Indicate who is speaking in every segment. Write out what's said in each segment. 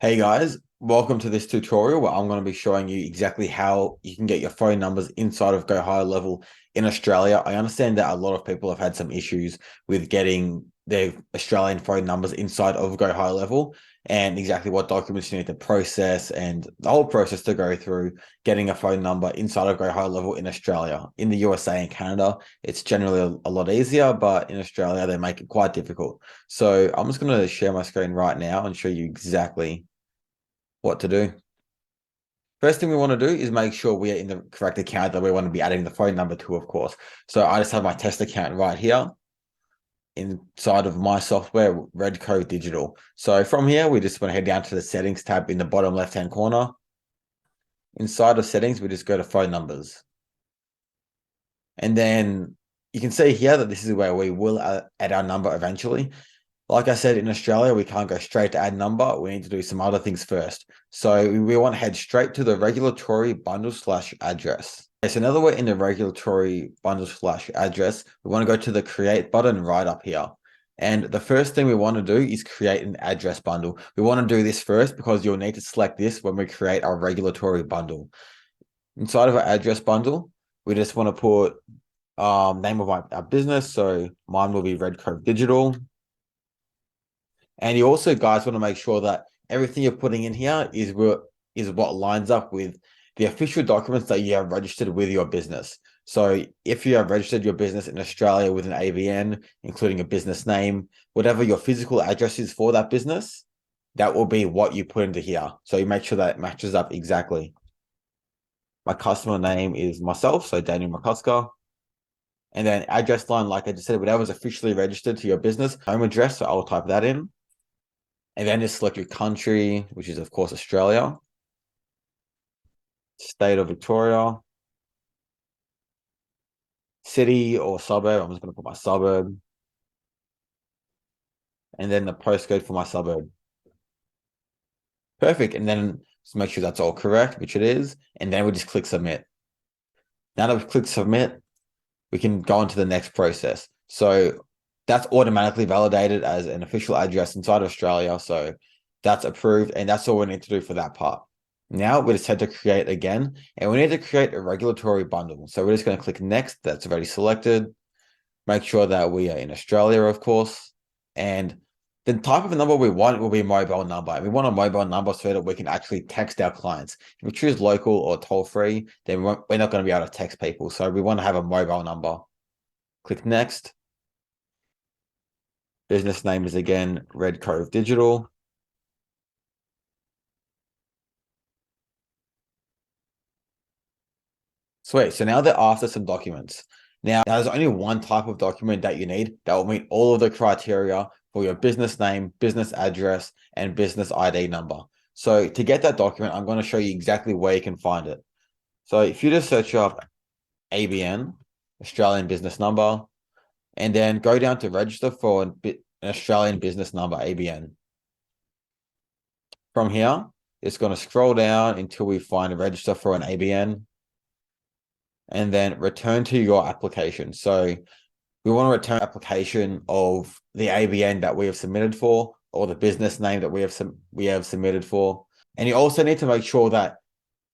Speaker 1: Hey guys, welcome to this tutorial where I'm going to be showing you exactly how you can get your phone numbers inside of Go High Level in Australia. I understand that a lot of people have had some issues with getting their Australian phone numbers inside of Go High Level and exactly what documents you need to process and the whole process to go through getting a phone number inside of Go High Level in Australia. In the USA and Canada, it's generally a lot easier, but in Australia, they make it quite difficult. So I'm just going to share my screen right now and show you exactly what to do. First thing we want to do is make sure we are in the correct account that we want to be adding the phone number to, of course. So I just have my test account right here inside of my software, Redco Digital. So from here, we just want to head down to the settings tab in the bottom left-hand corner. Inside of settings, we just go to phone numbers. And then you can see here that this is where we will add our number eventually. Like I said, in Australia, we can't go straight to add number. We need to do some other things first. So we want to head straight to the regulatory bundle / address. Okay, so now that we're in the regulatory bundle / address, we want to go to the create button right up here. And the first thing we want to do is create an address bundle. We want to do this first because you'll need to select this when we create our regulatory bundle. Inside of our address bundle, we just want to put name of our business. So mine will be Red Cove Digital. And you also, guys, want to make sure that everything you're putting in here is what lines up with the official documents that you have registered with your business. So if you have registered your business in Australia with an ABN, including a business name, whatever your physical address is for that business, that will be what you put into here. So you make sure that it matches up exactly. My customer name is myself, so Daniel McCusker. And then address line, like I just said, whatever's officially registered to your business, home address, so I'll type that in. And then just select your country, which is, of course, Australia. State of Victoria. City or suburb. I'm just going to put my suburb. And then the postcode for my suburb. Perfect. And then just make sure that's all correct, which it is. And then we just click submit. Now that we've clicked submit, we can go on to the next process. So that's automatically validated as an official address inside Australia. So that's approved. And that's all we need to do for that part. Now we just had to create again, and we need to create a regulatory bundle. So we're just going to click next. That's already selected. Make sure that we are in Australia, of course. And the type of number we want will be a mobile number. And we want a mobile number so that we can actually text our clients. If we choose local or toll free, then we're not going to be able to text people. So we want to have a mobile number. Click next. Business name is again Red Cove Digital. Sweet. So now they're after some documents. Now, there's only one type of document that you need that will meet all of the criteria for your business name, business address, and business ID number. So to get that document, I'm going to show you exactly where you can find it. So if you just search up ABN, Australian business number, and then go down to register for an Australian business number, ABN. From here, it's going to scroll down until we find a register for an ABN. And then return to your application. So we want to return application of the ABN that we have submitted for, or the business name that we have submitted for. And you also need to make sure that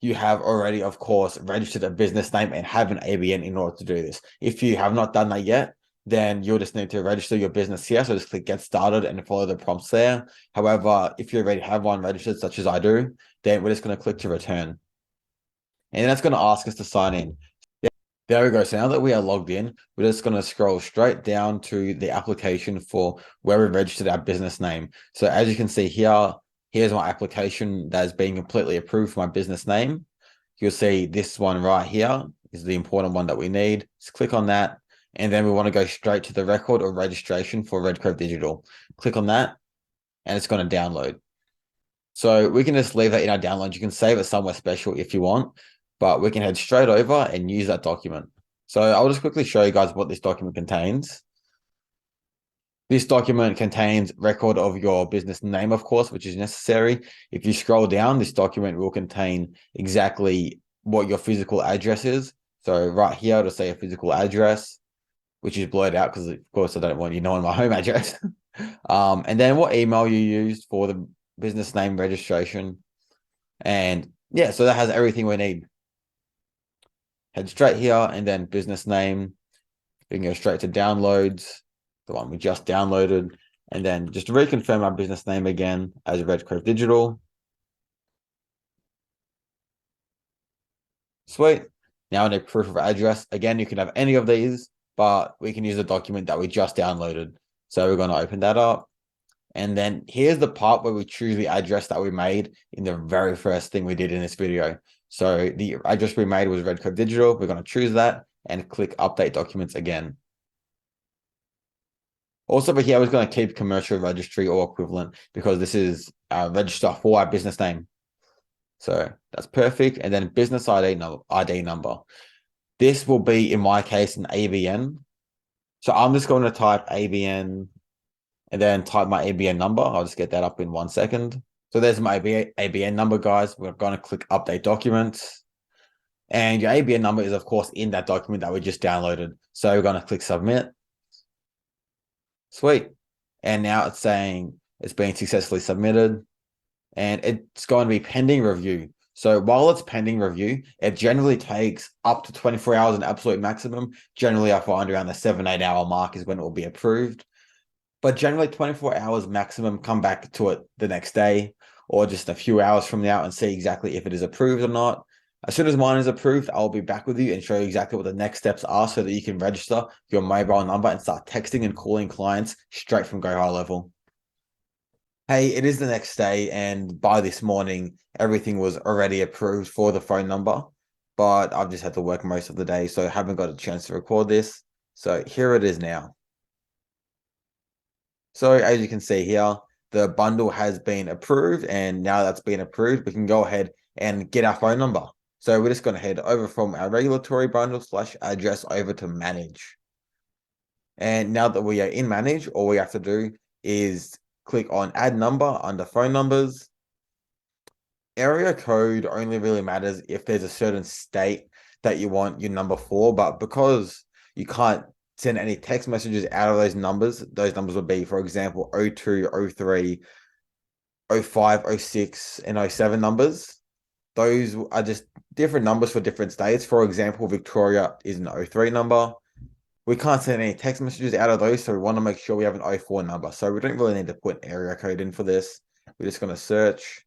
Speaker 1: you have already, of course, registered a business name and have an ABN in order to do this. If you have not done that yet, then you'll just need to register your business here. So just click get started and follow the prompts there. However, if you already have one registered, such as I do, then we're just going to click to return. And that's going to ask us to sign in. There we go. So now that we are logged in, we're just going to scroll straight down to the application for where we registered our business name. So as you can see here, here's my application that is being completely approved for my business name. You'll see this one right here is the important one that we need. Just click on that. And then we want to go straight to the record or registration for Red Cove Digital. Click on that and it's going to download. So we can just leave that in our downloads. You can save it somewhere special if you want, but we can head straight over and use that document. So I'll just quickly show you guys what this document contains. This document contains record of your business name, of course, which is necessary. If you scroll down, this document will contain exactly what your physical address is. So right here, it'll say a physical address, which is blurred out because, of course, I don't want you knowing my home address. And then what email you used for the business name registration. And yeah, so that has everything we need. Head straight here and then business name. We can go straight to downloads, the one we just downloaded. And then just reconfirm our business name again as Red Cove Digital. Sweet. Now I need proof of address. Again, you can have any of these, but we can use the document that we just downloaded. So we're going to open that up. And then here's the part where we choose the address that we made in the very first thing we did in this video. So the address we made was Red Code Digital. We're going to choose that and click Update Documents again. Also, over here, I was going to keep commercial registry or equivalent because this is register for our business name. So that's perfect. And then business ID number. This will be, in my case, an ABN. So I'm just going to type ABN and then type my ABN number. I'll just get that up in 1 second. So there's my ABN number, guys. We're going to click Update Documents. And your ABN number is, of course, in that document that we just downloaded. So we're going to click Submit. Sweet. And now it's saying it's being successfully submitted. And it's going to be pending review. So while it's pending review, it generally takes up to 24 hours, an absolute maximum. Generally, I find around the 7-8 hour mark is when it will be approved. But generally 24 hours maximum, come back to it the next day or just a few hours from now and see exactly if it is approved or not. As soon as mine is approved, I'll be back with you and show you exactly what the next steps are so that you can register your mobile number and start texting and calling clients straight from Go High Level. Hey, it is the next day, and by this morning, everything was already approved for the phone number, but I've just had to work most of the day, so I haven't got a chance to record this. So here it is now. So as you can see here, the bundle has been approved, and now that's been approved, we can go ahead and get our phone number. So we're just going to head over from our regulatory bundle / address over to manage. And now that we are in manage, all we have to do is click on add number under phone numbers. Area code only really matters if there's a certain state that you want your number for, but because you can't send any text messages out of those numbers would be, for example, 02, 03, 05, 06, and 07 numbers. Those are just different numbers for different states. For example, Victoria is an 03 number. We can't send any text messages out of those, so we want to make sure we have an 04 number. So we don't really need to put area code in for this. We're just going to search,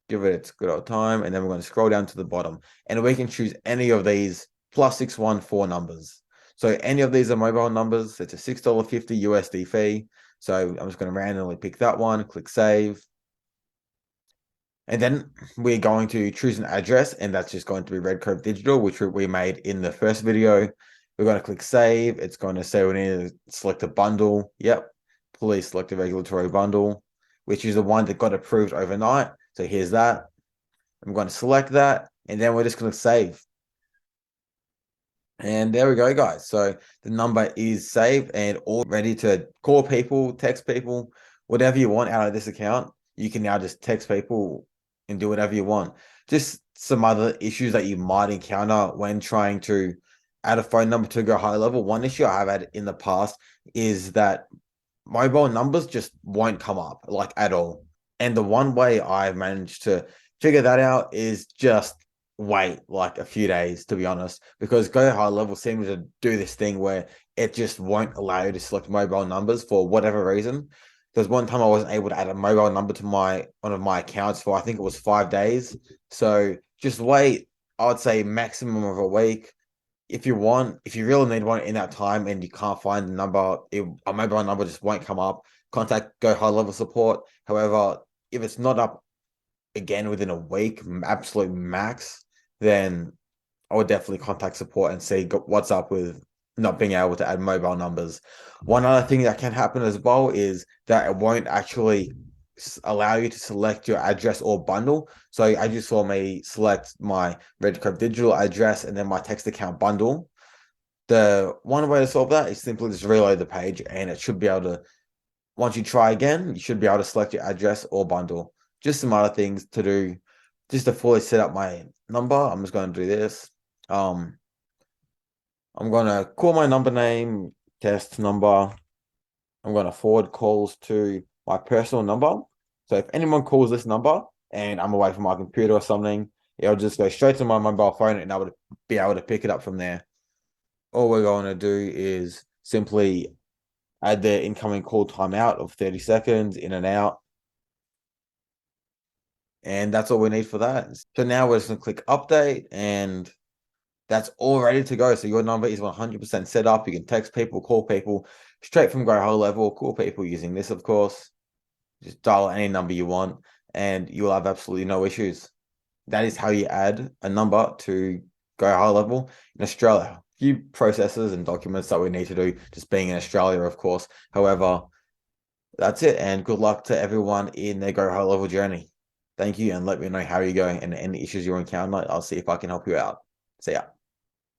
Speaker 1: give it its good old time, and then we're going to scroll down to the bottom. And we can choose any of these +614 numbers. So any of these are mobile numbers. It's a $6.50 USD fee. So I'm just going to randomly pick that one, click save. And then we're going to choose an address, and that's just going to be Red Cove Digital, which we made in the first video. We're going to click save. It's going to say we need to select a bundle. Yep. Please select a regulatory bundle, which is the one that got approved overnight. So here's that. I'm going to select that, and then we're just going to save. And there we go, guys. So the number is saved and all ready to call people, text people, whatever you want out of this account. You can now just text people and do whatever you want. Just some other issues that you might encounter when trying to add a phone number to Go High Level. One issue I've had in the past is that mobile numbers just won't come up like at all. And the one way I've managed to figure that out is just wait like a few days, to be honest, because Go High Level seems to do this thing where it just won't allow you to select mobile numbers for whatever reason. There's one time I wasn't able to add a mobile number to one of my accounts for, I think it was 5 days. So just wait, I would say maximum of a week. If you really need one in that time and you can't find the number, a mobile number just won't come up, contact Go High Level support. However, if it's not up again within a week, absolute max, then I would definitely contact support and see what's up with not being able to add mobile numbers. One other thing that can happen as well is that it won't actually allow you to select your address or bundle. So as you saw me select my Red Cove Digital address and then my text account bundle. The one way to solve that is simply just reload the page, and it should be able to, once you try again, you should be able to select your address or bundle. Just some other things to do just to fully set up my number. I'm just going to do this. I'm going to call my number name, test number. I'm going to forward calls to my personal number. So if anyone calls this number and I'm away from my computer or something, it'll just go straight to my mobile phone and I would be able to pick it up from there. All we're going to do is simply add the incoming call timeout of 30 seconds in and out. And that's all we need for that. So now we're just going to click update and that's all ready to go. So your number is 100% set up. You can text people, call people straight from Go HighLevel, call people using this, of course. Just dial any number you want and you'll have absolutely no issues. That is how you add a number to Go HighLevel in Australia. A few processes and documents that we need to do, just being in Australia, of course. However, that's it. And good luck to everyone in their Go HighLevel journey. Thank you. And let me know how you're going and any issues you encounter. I'll see if I can help you out. See ya.